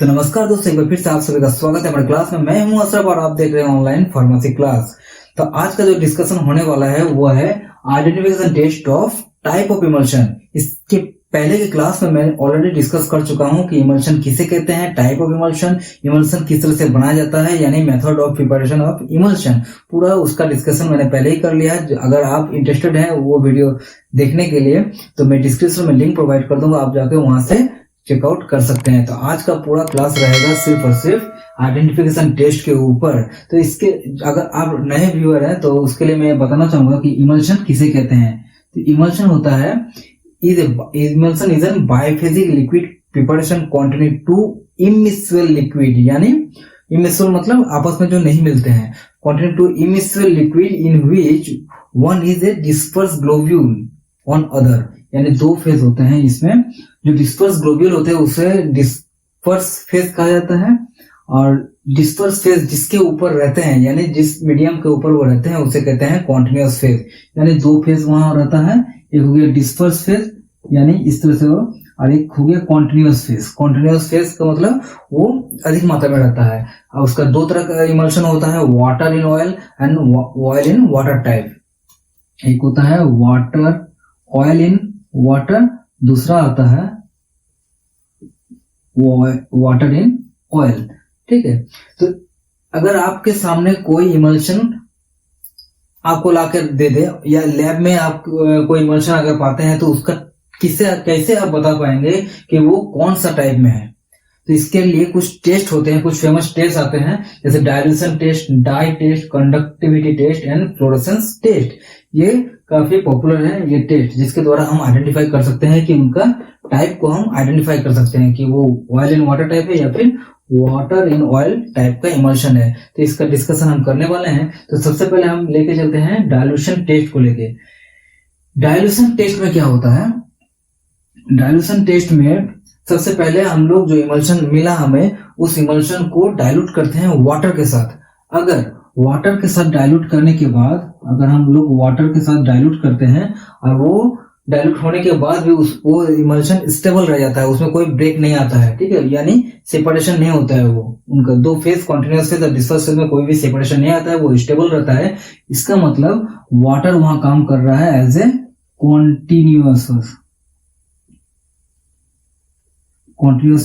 तो नमस्कार दोस्तों, एक बार फिर से आप सभी का स्वागत है हमारे क्लास में। मैं हूं अशरफ और आप देख रहे हैं ऑनलाइन फार्मेसी क्लास। तो आज का जो डिस्कशन होने वाला है वो है identification test of type of emulsion. इसके पहले के क्लास में मैं ऑलरेडी डिस्कस कर चुका हूं कि इमल्शन किसे कहते हैं, टाइप ऑफ इमल्शन, इमल्शन किस तरह से बनाया जाता है, यानी method of preparation of emulsion. पूरा उसका डिस्कशन मैंने पहले ही कर लिया है। अगर आप इंटरेस्टेड हैं वो वीडियो देखने के लिए तो मैं डिस्क्रिप्शन में लिंक प्रोवाइड कर दूंगा, आप जाके वहां से चेकआउट कर सकते हैं। तो आज का पूरा क्लास रहेगा सिर्फ और सिर्फ आइडेंटिफिकेशन टेस्ट के ऊपर। तो इसके अगर आप नए व्यूअर हैं तो उसके लिए मैं बताना चाहूंगा कि इमल्शन किसे कहते हैं। तो इमल्शन होता है emulsion is an biphasic liquid preparation continue to immiscible liquid, यानी इमिस्सिबल मतलब आपस में जो नहीं मिलते हैं, continue to immiscible liquid in which one is a disperse globule on other, यानी दो फेज होते हैं इसमें। जो डिस्पर्स ग्लोब्यूल होते हैं उसे डिस्पर्स फेज कहा जाता है, और डिस्पर्स फेज जिसके ऊपर रहते हैं यानी जिस मीडियम के ऊपर वो रहते हैं उसे कहते हैं कॉन्टिन्यूअस फेज। यानी दो फेज वहां रहता है, एक हो गया डिस्पर्स फेज यानी इस तरह से वो, और एक हो गया कॉन्टिन्यूअस फेज। कॉन्टिन्यूअस फेज का मतलब वो अधिक मात्रा में रहता है। और उसका दो तरह का इमल्शन होता है, water in oil and oil in water type. एक होता है वाटर ऑयल इन वाटर, दूसरा आता है वाटर इन ऑयल। ठीक है, तो अगर आपके सामने कोई इमल्शन आपको लाकर दे दे या लैब में आप कोई इमल्शन अगर पाते हैं तो उसका कैसे आप बता पाएंगे कि वो कौन सा टाइप में है। तो इसके लिए कुछ टेस्ट होते हैं, कुछ फेमस टेस्ट आते हैं, जैसे dilution test, dye test, conductivity test and fluorescence test. ये काफी पॉपुलर है ये टेस्ट, जिसके द्वारा हम आइडेंटिफाई कर सकते हैं कि उनका टाइप को हम आइडेंटिफाई कर सकते हैं कि वो ऑयल इन वाटर टाइप है या फिर वाटर इन ऑयल टाइप का इमल्शन है। तो इसका डिस्कशन हम करने वाले हैं। तो सबसे पहले हम लेके चलते हैं डाइल्यूशन टेस्ट को लेके। डाइल्यूशन टेस्ट में क्या होता है? डाइल्यूशन टेस्ट में सबसे पहले हम लोग जो इमल्शन मिला हमें उस इमल्शन को डाइल्यूट करते हैं वाटर के साथ। अगर वाटर के साथ डाइल्यूट करने के बाद, अगर हम लोग वाटर के साथ डाइल्यूट करते हैं और वो डाइल्यूट होने के बाद भी वो इमल्शन स्टेबल रह जाता है, उसमें कोई ब्रेक नहीं आता है। ठीक है, यानी सेपरेशन नहीं होता है। वो उनका दो फेज कॉन्टिन्यूअस फेज और डिस्पर्स फेज में कोई भी सेपरेशन नहीं आता है, वो स्टेबल रहता है। इसका मतलब वाटर वहां काम कर रहा है एज ए कॉन्टिन्यूअस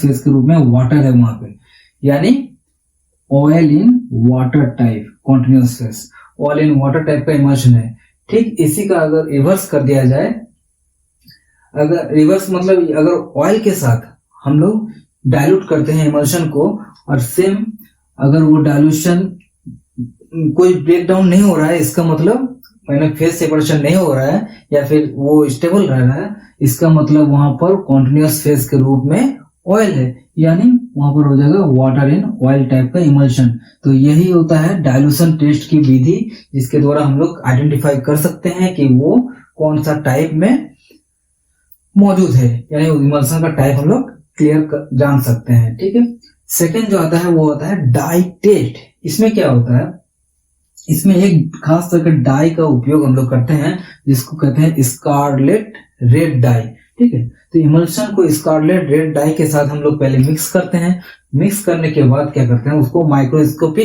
फेज के रूप में वाटर है वहां पे, यानी oil in water type continuous phase, oil in water type का इमल्शन है। ठीक इसी का अगर रिवर्स कर दिया जाए, अगर रिवर्स मतलब अगर ऑयल के साथ हम लोग डाइल्यूट करते हैं इमल्शन को और सेम अगर वो डाइल्यूशन कोई ब्रेक डाउन नहीं हो रहा है, इसका मतलब मैंने फेज सेपरेशन नहीं हो रहा है या फिर वो स्टेबल रह रहा है, इसका मतलब वहां पर कॉन्टिन्यूअस फेज के रूप में ऑयल है, यानी वहां पर हो जाएगा वाटर इन ऑयल टाइप का इमल्शन। तो यही होता है डाइल्यूशन टेस्ट की विधि, जिसके द्वारा हम लोग आइडेंटिफाई कर सकते हैं कि वो कौन सा टाइप में मौजूद है, यानी इमल्शन का टाइप हम लोग क्लियर जान सकते हैं। ठीक है, सेकेंड जो आता है वो होता है डाई टेस्ट। इसमें क्या होता है? इसमें एक खास तरह का डाई का उपयोग हम लोग करते हैं जिसको कहते हैं स्कारलेट रेड डाई। ठीक है, तो इमल्शन को स्कारलेट रेड डाई के साथ हम लोग पहले मिक्स करते हैं। मिक्स करने के बाद क्या करते हैं, उसको माइक्रोस्कोप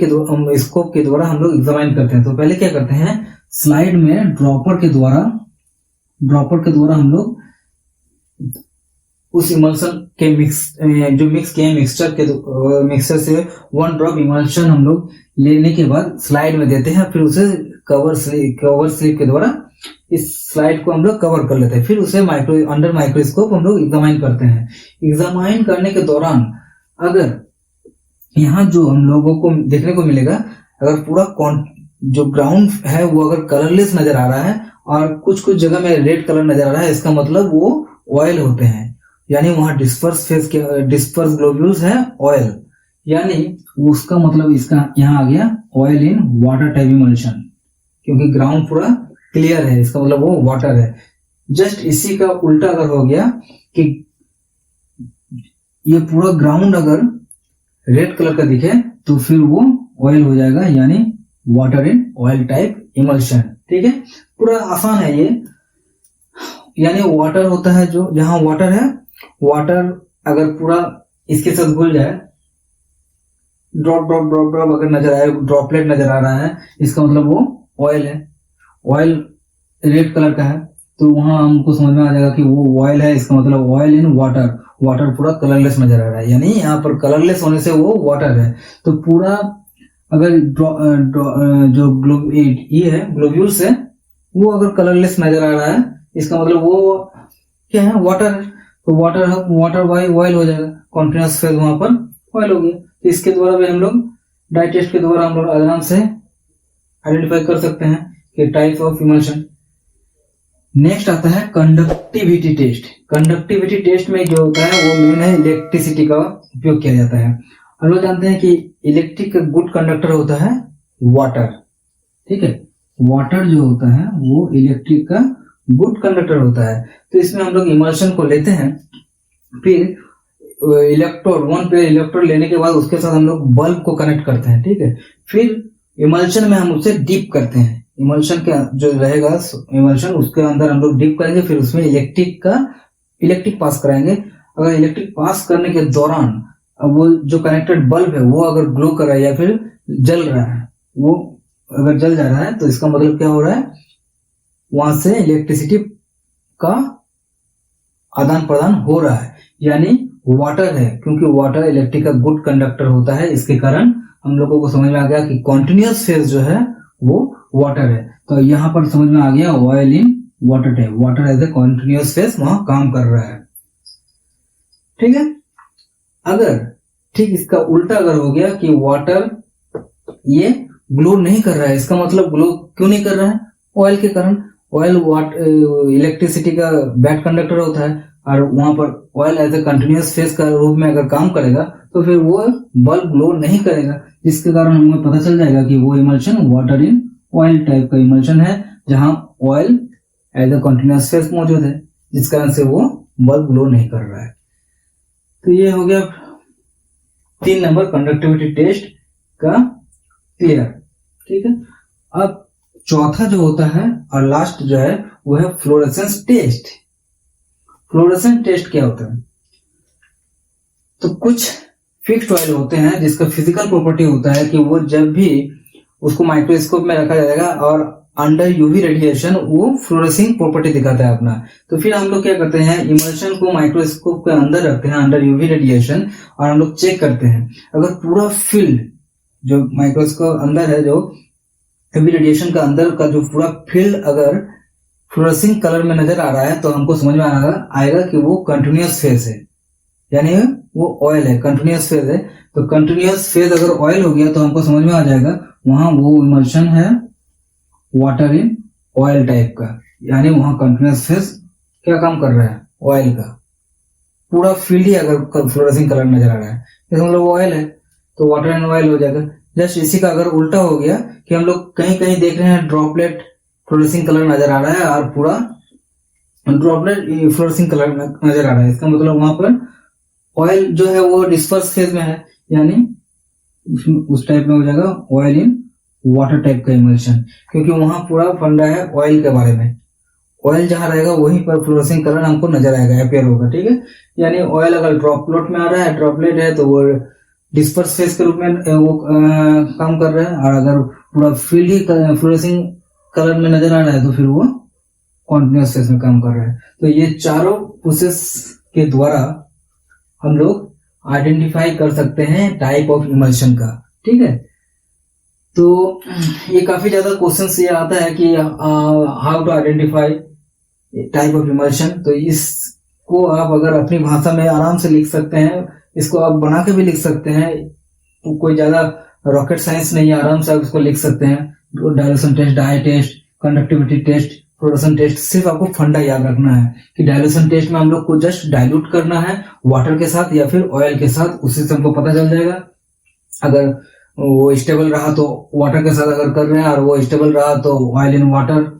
के द्वारा हम लोग एग्जामिन करते हैं। तो पहले क्या करते हैं, स्लाइड में ड्रॉपर के द्वारा हम लोग उस इमल्शन के जो मिक्स किए मिक्सचर से 1 ड्रॉप इमल्शन हम लोग लेने के बाद स्लाइड में देते हैं, फिर उसे कवर स्लिप के द्वारा इस स्लाइड को हम लोग कवर कर लेते हैं। फिर उसे अंडर माइक्रोस्कोप हम लोग एग्जामिन करते हैं। एग्जामिन करने के दौरान अगर यहाँ जो हम लोगों को देखने को मिलेगा, अगर पूरा जो ग्राउंड है वो अगर कलरलेस नजर आ रहा है और कुछ जगह में रेड कलर नजर आ रहा है, इसका मतलब वो ऑयल होते हैं, यानी वहां डिस्पर्स ग्लोब्यूल्स है ऑयल, यानी उसका मतलब इसका यहाँ आ गया oil in water type emulsion, क्योंकि ग्राउंड पूरा क्लियर है, इसका मतलब वो वाटर है। जस्ट इसी का उल्टा अगर हो गया कि ये पूरा ग्राउंड अगर रेड कलर का दिखे तो फिर वो ऑयल हो जाएगा, यानी water in oil type emulsion. ठीक है, पूरा आसान है ये, यानी वाटर होता है जो जहां वाटर है, वाटर अगर पूरा इसके साथ घुल जाए, ड्रॉप ड्रॉप ड्रॉप ड्रॉप अगर नजर आए, ड्रॉपलेट नजर आ रहा है, इसका मतलब वो ऑयल है। ऑयल रेड कलर का है, तो वहां हमको समझ में आ जाएगा कि वो ऑयल है, इसका मतलब ऑयल इन वाटर। वाटर पूरा कलरलेस नजर आ रहा है, यानी यहाँ पर कलरलेस होने से वो वाटर है। तो पूरा अगर जो ये है ग्लोब्यूल्स है, वो अगर कलरलेस नजर आ रहा है, इसका मतलब वो क्या है, वाटर है। तो वाटर ऑयल हो जाएगा, कॉन्टिन्यूस फेज वहां पर ऑयल हो गया। तो इसके द्वारा भी हम लोग डाई टेस्ट के द्वारा हम लोग आराम से आइडेंटिफाई कर सकते हैं कि टाइप ऑफ इमल्शन। नेक्स्ट आता है कंडक्टिविटी टेस्ट। कंडक्टिविटी टेस्ट में जो होता है वो मेन है इलेक्ट्रिसिटी का उपयोग किया जाता है। हम लोग जानते हैं कि इलेक्ट्रिक का गुड कंडक्टर होता है वाटर, ठीक है। वाटर जो होता है वो इलेक्ट्रिक का गुड कंडक्टर होता है। तो इसमें हम लोग इमल्शन को लेते हैं, फिर इलेक्ट्रोड, वन पेयर इलेक्ट्रोड लेने के बाद उसके साथ हम लोग बल्ब को कनेक्ट करते हैं, ठीक है। फिर इमल्शन में हम उसे डीप करते हैं। इमल्शन के जो रहेगा इमल्शन, उसके अंदर हम लोग डीप करेंगे, फिर उसमें इलेक्ट्रिक पास कराएंगे। अगर इलेक्ट्रिक पास करने के दौरान वो जो कनेक्टेड बल्ब है वो अगर ग्लो कर रहा है या फिर जल रहा है, वो अगर जल जा रहा है, तो इसका मतलब क्या हो रहा है, वहां से इलेक्ट्रिसिटी का आदान प्रदान हो रहा है, यानी वाटर है। क्योंकि वाटर इलेक्ट्रिक का गुड कंडक्टर होता है, इसके कारण हम लोगों को समझ में आ गया कि कॉन्टिन्यूअस फेज जो है वो वाटर है। तो यहाँ पर समझ में आ गया oil in water type, water as a continuous phase वहां काम कर रहा है, ठीक है। अगर ठीक इसका उल्टा अगर हो गया कि वाटर ये ग्लो नहीं कर रहा है, इसका मतलब ग्लो क्यों नहीं कर रहा है, ऑयल के कारण। ऑयल इलेक्ट्रिसिटी का बैड कंडक्टर होता है, और वहां पर oil as a continuous phase का रूप में अगर काम करेगा तो फिर वो बल्ब ग्लो नहीं करेगा, जिसके कारण हमें पता चल जाएगा कि वो emulsion water in oil type का इमल्शन है, जहां oil as a continuous phase मौजूद है, जिस कारण से वो बल्ब ग्लो नहीं कर रहा है। तो ये हो गया 3 नंबर कंडक्टिविटी टेस्ट का क्लियर, ठीक है। अब चौथा जो होता है और लास्ट जो है वो है फ्लोरेसेंस टेस्ट। फ्लोरेसेंस टेस्ट क्या होता है, तो कुछ फिक्स्ड ऑयल होते हैं जिसका फिजिकल प्रॉपर्टी होता है कि वो जब भी उसको माइक्रोस्कोप में रखा जाएगा और अंडर यूवी रेडिएशन वो फ्लोरेसिंग प्रॉपर्टी दिखाता है अपना। तो फिर हम लोग क्या करते हैं, इमल्शन को माइक्रोस्कोप के अंदर रखते हैं अंडर यूवी रेडिएशन, और हम लोग चेक करते हैं। अगर पूरा फील्ड जो माइक्रोस्कोप अंदर है, जो यूवी रेडिएशन का अंदर का जो पूरा फील्ड अगर फ्लोरेसिंग कलर में नजर आ रहा है, तो हमको समझ में आएगा कि वो कंटिन्यूअस फेज है, यानी वो ऑयल है, कंटिन्यूअस फेज है। तो कंटिन्यूअस फेज अगर ऑयल हो गया तो हमको समझ में आ जाएगा वहां वो इमल्शन है वाटर इन ऑयल टाइप का, यानी वहां कंटिन्यूअस फेज क्या काम कर रहा है, ऑयल का। पूरा फील्ड ही अगर फ्लोरेसिंग कलर नजर आ रहा है, इसका मतलब ऑयल है, तो वाटर इन ऑयल हो जाएगा। जस्ट इसी का अगर उल्टा हो गया कि हम लोग कहीं कहीं देख रहे हैं ड्रॉपलेट फ्लोरेसिंग कलर नजर आ रहा है और पूरा ड्रॉपलेट फ्लोरेसिंग कलर नजर आ रहा है, इसका मतलब वहां पर ऑयल जो है वो डिस्पर्स फेज में है, यानी उस टाइप में हो जाएगा ऑयल इन वाटर टाइप का इमल्शन, क्योंकि वहां पूरा फंडा है ऑयल के बारे में। ऑयल जहां रहेगा वहीं पर फ्लोरेसिंग कलर हमको नजर आएगा, अपेयर होगा, ठीक है। यानी ऑयल अगर ड्रॉपलेट में आ रहा है, ड्रॉपलेट है तो वो डिस्पर्स फेज के रूप में वो काम कर रहा है, और अगर पूरा फील्ड ही फ्लोरेसिंग कलर में नजर आ रहा है तो फिर वो कॉन्टिन्यूअस फेज में काम कर रहा है। तो ये चारों प्रोसेस के द्वारा हम लोग आइडेंटिफाई कर सकते हैं टाइप ऑफ इमल्शन का, ठीक है। तो ये काफी ज्यादा क्वेश्चन ये आता है कि how to identify type of emulsion. तो इसको आप अगर अपनी भाषा में आराम से लिख सकते हैं, इसको आप बना के भी लिख सकते हैं, तो कोई ज्यादा रॉकेट साइंस नहीं है, आराम से आप इसको लिख सकते हैं। Dilution test, dye test, conductivity test, fluorescence test. सिर्फ आपको फंडा याद रखना है कि डायल्यूशन टेस्ट में हम लोग को जस्ट डाइल्यूट करना है वाटर के साथ या फिर ऑयल के साथ, उससे हमको पता चल जाएगा। अगर वो स्टेबल रहा तो वाटर के साथ अगर कर रहे हैं, और वो स्टेबल रहा तो ऑयल इन वाटर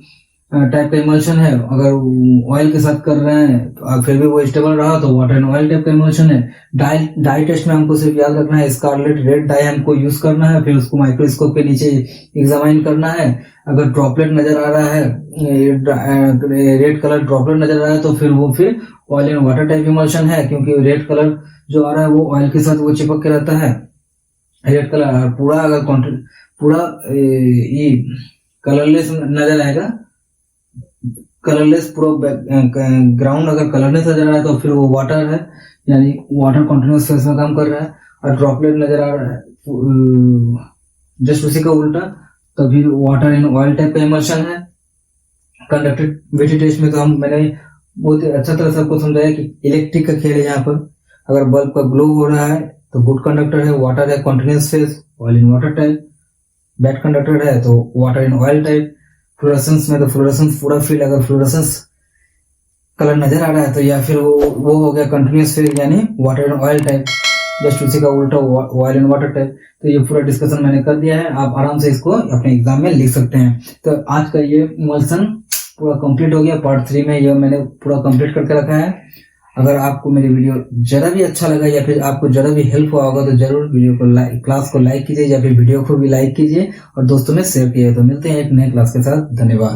टाइप का इमल्शन है। अगर ऑयल के साथ कर रहे हैं तो फिर भी वो स्टेबल रहा तो वाटर इन ऑयल टाइप का इमल्शन है। डाई टेस्ट में हमको सिर्फ याद रखना है स्कारलेट रेड डाई हमको यूज करना है, फिर उसको माइक्रोस्कोप के नीचे एग्जामाइन करना है। अगर ड्रॉपलेट नजर आ रहा है रेड कलर ड्रॉपलेट नजर आ रहा है तो फिर oil and water type emulsion है, क्योंकि रेड कलर जो आ रहा है वो ऑयल के साथ वो चिपक के रहता है। रेड कलर पूरा अगर पूरा ये कलरलेस नजर आएगा, कलरलेस पूरा ग्राउंड अगर कलरलेस नजर आ रहा है तो फिर वो वाटर है, यानी वाटर कंटिन्यूअस फेज में काम कर रहा है। और ड्रॉपलेट नजर आ रहा है जस्ट उसी का उल्टा, तभी वाटर इन ऑयल टाइप का इमल्शन है। कंडक्टिविटी टेस्ट में तो मैंने बहुत ही अच्छा तरह से आपको समझाया कि इलेक्ट्रिक का खेल है। यहाँ पर अगर बल्ब का ग्लो हो रहा है तो गुड कंडक्टर है, वाटर है continuous phase, oil in water type. Bad conductor है तो water in oil type. Fluorescence में तो फ्लोरेसेंस पूरा फील्ड अगर फ्लोरेसेंस कलर नजर आ रहा है तो या फिर वो हो गया कंटिन्यूअस फेज यानी water and oil type, just उसी का उल्टा ऑयल एंड वाटर टाइप। तो ये पूरा डिस्कशन मैंने कर दिया है, आप आराम से इसको अपने एग्जाम में लिख सकते हैं। तो आज का ये इमल्शन पूरा कंप्लीट हो गया। पार्ट 3 में ये मैंने पूरा कंप्लीट करके रखा है। अगर आपको मेरी वीडियो जरा भी अच्छा लगा या फिर आपको जरा भी हेल्प हुआ होगा तो जरूर वीडियो को क्लास को लाइक कीजिए या फिर वीडियो को भी लाइक कीजिए और दोस्तों में शेयर कीजिए। तो मिलते हैं एक नए क्लास के साथ। धन्यवाद।